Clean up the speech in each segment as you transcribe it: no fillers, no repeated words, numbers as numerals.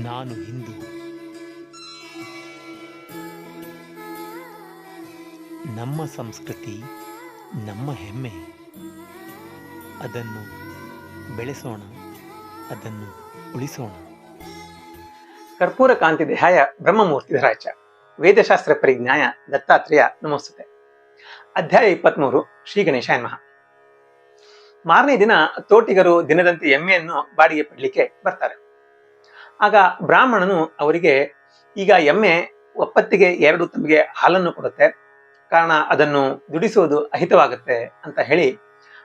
ನಾನು ಹಿಂದೂ. ನಮ್ಮ ಸಂಸ್ಕೃತಿ ನಮ್ಮ ಹೆಮ್ಮೆ. ಅದನ್ನು ಬೆಳೆಸೋಣ, ಅದನ್ನು ಉಳಿಸೋಣ. ಕರ್ಪೂರ ಕಾಂತಿ ದೇಹಾಯ ಬ್ರಹ್ಮಮೂರ್ತಿಧರಾಯ ಚ ವೇದಶಾಸ್ತ್ರ ಪರಿಜ್ಞಾಯ ದತ್ತಾತ್ರೇಯ ನಮೋಸ್ತುತೆ. ಅಧ್ಯಾಯ 23. ಶ್ರೀ ಗಣೇಶಾಯ ನಮಃ. ಮಾರನೇ ದಿನ ತೋಟಿಗರು ದಿನದಂತೆ ಎಮ್ಮೆಯನ್ನು ಬಾಡಿಗೆ ಪಡಲಿಕ್ಕೆ ಬರ್ತಾರೆ. ಆಗ ಬ್ರಾಹ್ಮಣನು ಅವರಿಗೆ, ಈಗ ಎಮ್ಮೆ ಒಪ್ಪತ್ತಿಗೆ 2 ತಂಬಿಗೆ ಹಾಲನ್ನು ಕೊಡುತ್ತೆ, ಕಾರಣ ಅದನ್ನು ದುಡಿಸುವುದು ಅಹಿತವಾಗುತ್ತೆ ಅಂತ ಹೇಳಿ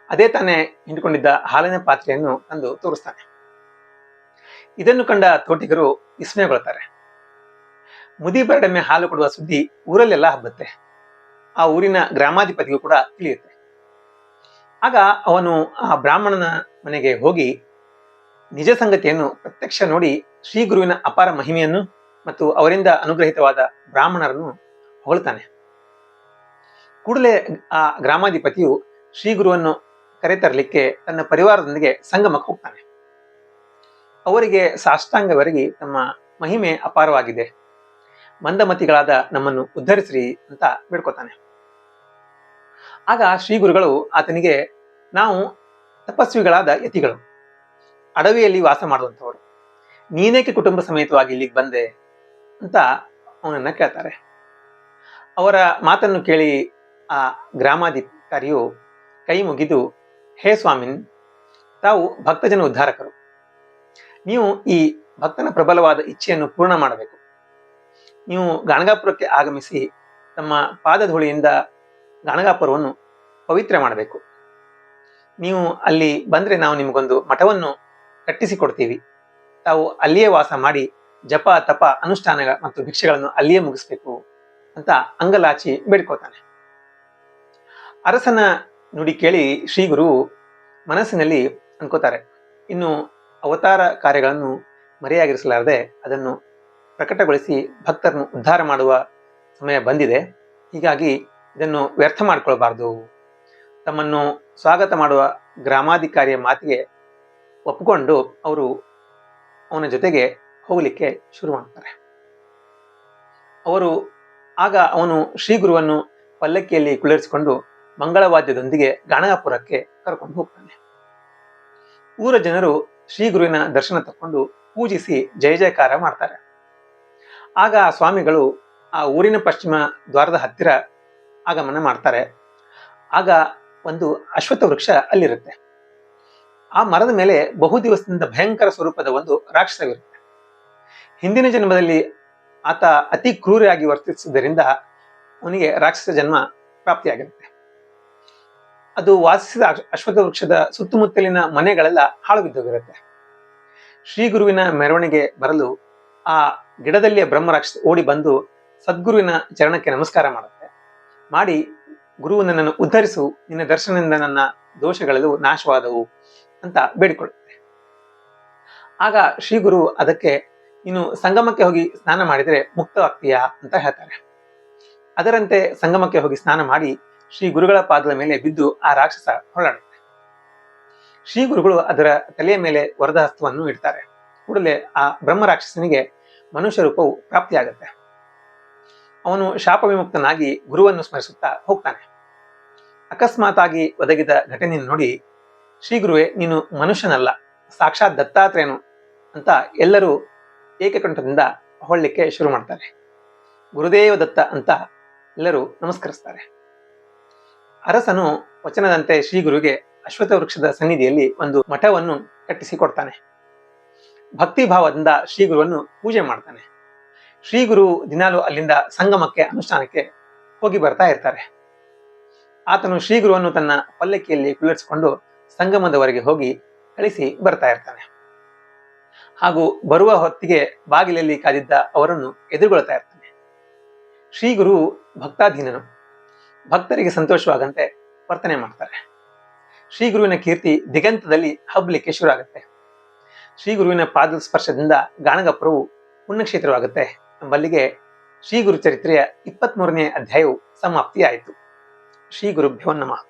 ಅದೇ ತಾನೇ ಹಿಂಡ್ಕೊಂಡಿದ್ದ ಹಾಲಿನ ಪಾತ್ರೆಯನ್ನು ತಂದು ತೋರಿಸ್ತಾನೆ. ಇದನ್ನು ಕಂಡ ತೋಟಿಗರು ವಿಸ್ಮಯಗೊಳ್ತಾರೆ. ಮುದಿ ಬರಡೆಮ್ಮೆ ಹಾಲು ಕೊಡುವ ಸುದ್ದಿ ಊರಲ್ಲೆಲ್ಲ ಹಬ್ಬತ್ತೆ. ಆ ಊರಿನ ಗ್ರಾಮಾಧಿಪತಿಗೂ ಕೂಡ ತಿಳಿಯುತ್ತೆ. ಆಗ ಅವನು ಆ ಬ್ರಾಹ್ಮಣನ ಮನೆಗೆ ಹೋಗಿ ನಿಜ ಸಂಗತಿಯನ್ನು ಪ್ರತ್ಯಕ್ಷ ನೋಡಿ ಶ್ರೀ ಗುರುವಿನ ಅಪಾರ ಮಹಿಮೆಯನ್ನು ಮತ್ತು ಅವರಿಂದ ಅನುಗ್ರಹಿತವಾದ ಬ್ರಾಹ್ಮಣರನ್ನು ಹೊಗಳ್ತಾನೆ. ಕೂಡಲೇ ಆ ಗ್ರಾಮಾಧಿಪತಿಯು ಶ್ರೀ ಗುರುವನ್ನು ಕರೆತರಲಿಕ್ಕೆ ತನ್ನ ಪರಿವಾರದೊಂದಿಗೆ ಸಂಗಮಕ್ಕೆ ಹೋಗ್ತಾನೆ. ಅವರಿಗೆ ಸಾಷ್ಟಾಂಗವರೆಗಿ ತಮ್ಮ ಮಹಿಮೆ ಅಪಾರವಾಗಿದೆ, ಮಂದಮತಿಗಳಾದ ನಮ್ಮನ್ನು ಉದ್ಧರಿಸ್ರಿ ಅಂತ ಬೇಡ್ಕೊತಾನೆ. ಆಗ ಶ್ರೀ ಗುರುಗಳು ಆತನಿಗೆ, ನಾವು ತಪಸ್ವಿಗಳಾದ ಯತಿಗಳು, ಅಡವಿಯಲ್ಲಿ ವಾಸ ಮಾಡುವಂಥವರು, ನೀನೇಕೆ ಕುಟುಂಬ ಸಮೇತವಾಗಿ ಇಲ್ಲಿಗೆ ಬಂದೆ ಅಂತ ಅವನನ್ನ ಕೇಳ್ತಾರೆ. ಅವರ ಮಾತನ್ನು ಕೇಳಿ ಆ ಗ್ರಾಮಾಧಿಕಾರಿಯು ಕೈ ಮುಗಿದು, ಹೇ ಸ್ವಾಮಿನ್, ತಾವು ಭಕ್ತಜನ ಉದ್ಧಾರಕರು, ನೀವು ಈ ಭಕ್ತನ ಪ್ರಬಲವಾದ ಇಚ್ಛೆಯನ್ನು ಪೂರ್ಣ ಮಾಡಬೇಕು. ನೀವು ಗಾಣಗಾಪುರಕ್ಕೆ ಆಗಮಿಸಿ ತಮ್ಮ ಪಾದಧೂಳಿಯಿಂದ ಗಾಣಗಾಪುರವನ್ನು ಪವಿತ್ರ ಮಾಡಬೇಕು. ನೀವು ಅಲ್ಲಿ ಬಂದ್ರೆ ನಾವು ನಿಮಗೊಂದು ಮಠವನ್ನು ಕಟ್ಟಿಸಿಕೊಡ್ತೀವಿ. ತಾವು ಅಲ್ಲಿಯೇ ವಾಸ ಮಾಡಿ ಜಪ ತಪ ಅನುಷ್ಠಾನ ಮತ್ತು ಭಿಕ್ಷೆಗಳನ್ನು ಅಲ್ಲಿಯೇ ಮುಗಿಸ್ಬೇಕು ಅಂತ ಅಂಗಲಾಚಿ ಬೇಡ್ಕೋತಾನೆ. ಅರಸನ ನುಡಿ ಕೇಳಿ ಶ್ರೀ ಗುರು ಮನಸ್ಸಿನಲ್ಲಿ ಅನ್ಕೋತಾರೆ, ಇನ್ನು ಅವತಾರ ಕಾರ್ಯಗಳನ್ನು ಮರೆಯಾಗಿರಿಸಲಾರದೆ ಅದನ್ನು ಪ್ರಕಟಗೊಳಿಸಿ ಭಕ್ತರನ್ನು ಉದ್ಧಾರ ಮಾಡುವ ಸಮಯ ಬಂದಿದೆ. ಹೀಗಾಗಿ ಇದನ್ನು ವ್ಯರ್ಥ ಮಾಡಿಕೊಳ್ಬಾರ್ದು. ತಮ್ಮನ್ನು ಸ್ವಾಗತ ಮಾಡುವ ಗ್ರಾಮಾಧಿಕಾರಿಯ ಮಾತಿಗೆ ಒಪ್ಪಿಕೊಂಡು ಅವರು ಅವನ ಜೊತೆಗೆ ಹೋಗಲಿಕ್ಕೆ ಶುರು ಮಾಡ್ತಾರೆ. ಆಗ ಅವನು ಶ್ರೀ ಗುರುವನ್ನು ಪಲ್ಲಕ್ಕಿಯಲ್ಲಿ ಕುಳ್ಳಿರಿಸಿಕೊಂಡು ಮಂಗಳವಾದ್ಯದೊಂದಿಗೆ ಗಾಣಗಾಪುರಕ್ಕೆ ಕರ್ಕೊಂಡು ಹೋಗ್ತಾನೆ. ಊರ ಜನರು ಶ್ರೀ ಗುರುವಿನ ದರ್ಶನ ತಕ್ಕೊಂಡು ಪೂಜಿಸಿ ಜಯ ಜಯಕಾರ ಮಾಡ್ತಾರೆ. ಆಗ ಸ್ವಾಮಿಗಳು ಆ ಊರಿನ ಪಶ್ಚಿಮ ದ್ವಾರದ ಹತ್ತಿರ ಆಗಮನ ಮಾಡ್ತಾರೆ. ಆಗ ಒಂದು ಅಶ್ವತ್ಥ ವೃಕ್ಷ ಅಲ್ಲಿರುತ್ತೆ. ಆ ಮರದ ಮೇಲೆ ಬಹು ದಿವಸದಿಂದ ಭಯಂಕರ ಸ್ವರೂಪದ ಒಂದು ರಾಕ್ಷಸವಿರುತ್ತೆ. ಹಿಂದಿನ ಜನ್ಮದಲ್ಲಿ ಆತ ಅತಿ ಕ್ರೂರಿಯಾಗಿ ವರ್ತಿಸಿದ್ದರಿಂದ ಅವನಿಗೆ ರಾಕ್ಷಸ ಜನ್ಮ ಪ್ರಾಪ್ತಿಯಾಗಿರುತ್ತೆ. ಅದು ವಾಸಿಸಿದ ಅಶ್ವತ್ಥ ವೃಕ್ಷದ ಸುತ್ತಮುತ್ತಲಿನ ಮನೆಗಳೆಲ್ಲ ಹಾಳು ಬಿದ್ದೋಗಿರುತ್ತೆ. ಶ್ರೀ ಗುರುವಿನ ಮೆರವಣಿಗೆ ಬರಲು ಆ ಗಿಡದಲ್ಲಿಯ ಬ್ರಹ್ಮ ರಾಕ್ಷಸ ಓಡಿ ಬಂದು ಸದ್ಗುರುವಿನ ಚರಣಕ್ಕೆ ನಮಸ್ಕಾರ ಮಾಡುತ್ತೆ. ಮಾಡಿ, ಗುರು ನನ್ನನ್ನು ಉದ್ಧರಿಸು, ನಿನ್ನ ದರ್ಶನದಿಂದ ನನ್ನ ದೋಷಗಳೆಲ್ಲವೂ ನಾಶವಾದವು ಅಂತ ಬೇಡಿಕೊಳ್ಳುತ್ತೆ. ಆಗ ಶ್ರೀ ಗುರು ಅದಕ್ಕೆ, ನೀನು ಸಂಗಮಕ್ಕೆ ಹೋಗಿ ಸ್ನಾನ ಮಾಡಿದರೆ ಮುಕ್ತವಾಗ್ತೀಯಾ ಅಂತ ಹೇಳ್ತಾರೆ. ಅದರಂತೆ ಸಂಗಮಕ್ಕೆ ಹೋಗಿ ಸ್ನಾನ ಮಾಡಿ ಶ್ರೀ ಗುರುಗಳ ಪಾದದ ಮೇಲೆ ಬಿದ್ದು ಆ ರಾಕ್ಷಸ ಹೊರಡುತ್ತೆ. ಶ್ರೀ ಗುರುಗಳು ಅದರ ತಲೆಯ ಮೇಲೆ ವರದ ಹಸ್ತವನ್ನು ಇಡ್ತಾರೆ. ಕೂಡಲೇ ಆ ಬ್ರಹ್ಮ ರಾಕ್ಷಸನಿಗೆ ಮನುಷ್ಯ ರೂಪವು ಪ್ರಾಪ್ತಿಯಾಗತ್ತೆ. ಅವನು ಶಾಪ ವಿಮುಕ್ತನಾಗಿ ಗುರುವನ್ನು ಸ್ಮರಿಸುತ್ತಾ ಹೋಗ್ತಾನೆ. ಅಕಸ್ಮಾತಾಗಿ ಒದಗಿದ ಘಟನೆಯನ್ನು ನೋಡಿ, ಶ್ರೀ ಗುರುವೇ, ನೀನು ಮನುಷ್ಯನಲ್ಲ, ಸಾಕ್ಷಾತ್ ದತ್ತಾತ್ರೇಯನು ಅಂತ ಎಲ್ಲರೂ ಏಕಕಂಠದಿಂದ ಹೊಳ್ಳಿಕ್ಕೆ ಶುರು ಮಾಡ್ತಾರೆ. ಗುರುದೇವ ದತ್ತ ಅಂತ ಎಲ್ಲರೂ ನಮಸ್ಕರಿಸ್ತಾರೆ. ಅರಸನು ವಚನದಂತೆ ಶ್ರೀ ಗುರುವಿಗೆ ಅಶ್ವತ್ಥ ವೃಕ್ಷದ ಸನ್ನಿಧಿಯಲ್ಲಿ ಒಂದು ಮಠವನ್ನು ಕಟ್ಟಿಸಿ ಕೊಡ್ತಾನೆ. ಭಕ್ತಿ ಭಾವದಿಂದ ಶ್ರೀ ಗುರುವನ್ನು ಪೂಜೆ ಮಾಡ್ತಾನೆ. ಶ್ರೀ ಗುರು ದಿನಾಲು ಅಲ್ಲಿಂದ ಸಂಗಮಕ್ಕೆ ಅನುಷ್ಠಾನಕ್ಕೆ ಹೋಗಿ ಬರ್ತಾ ಇರ್ತಾರೆ. ಆತನು ಶ್ರೀ ಗುರುವನ್ನು ತನ್ನ ಪಲ್ಲಕ್ಕಿಯಲ್ಲಿ ಕುಳ್ಳಿರಿಸಿಕೊಂಡು ಸಂಗಮದವರೆಗೆ ಹೋಗಿ ಕಳಿಸಿ ಬರ್ತಾ ಇರ್ತಾನೆ. ಹಾಗೂ ಬರುವ ಹೊತ್ತಿಗೆ ಬಾಗಿಲಲ್ಲಿ ಕಾದಿದ್ದ ಅವರನ್ನು ಎದುರುಗೊಳ್ತಾ ಇರ್ತಾನೆ. ಶ್ರೀ ಗುರು ಭಕ್ತಾಧೀನನು, ಭಕ್ತರಿಗೆ ಸಂತೋಷವಾಗಂತೆ ವರ್ತನೆ ಮಾಡ್ತಾರೆ. ಶ್ರೀ ಗುರುವಿನ ಕೀರ್ತಿ ದಿಗಂತದಲ್ಲಿ ಹಬ್ಬಲಿಕ್ಕೆ ಶುರು ಆಗುತ್ತೆ. ಶ್ರೀ ಗುರುವಿನ ಪಾದ ಸ್ಪರ್ಶದಿಂದ ಗಾಣಗಾಪುರವು ಪುಣ್ಯಕ್ಷೇತ್ರವಾಗುತ್ತೆ ಎಂಬಲ್ಲಿಗೆ ಶ್ರೀ ಗುರು ಚರಿತ್ರೆಯ 23ನೇ ಅಧ್ಯಾಯವು ಸಮಾಪ್ತಿಯಾಯಿತು. ಶ್ರೀ ಗುರುಭ್ಯೋ ನಮಃ.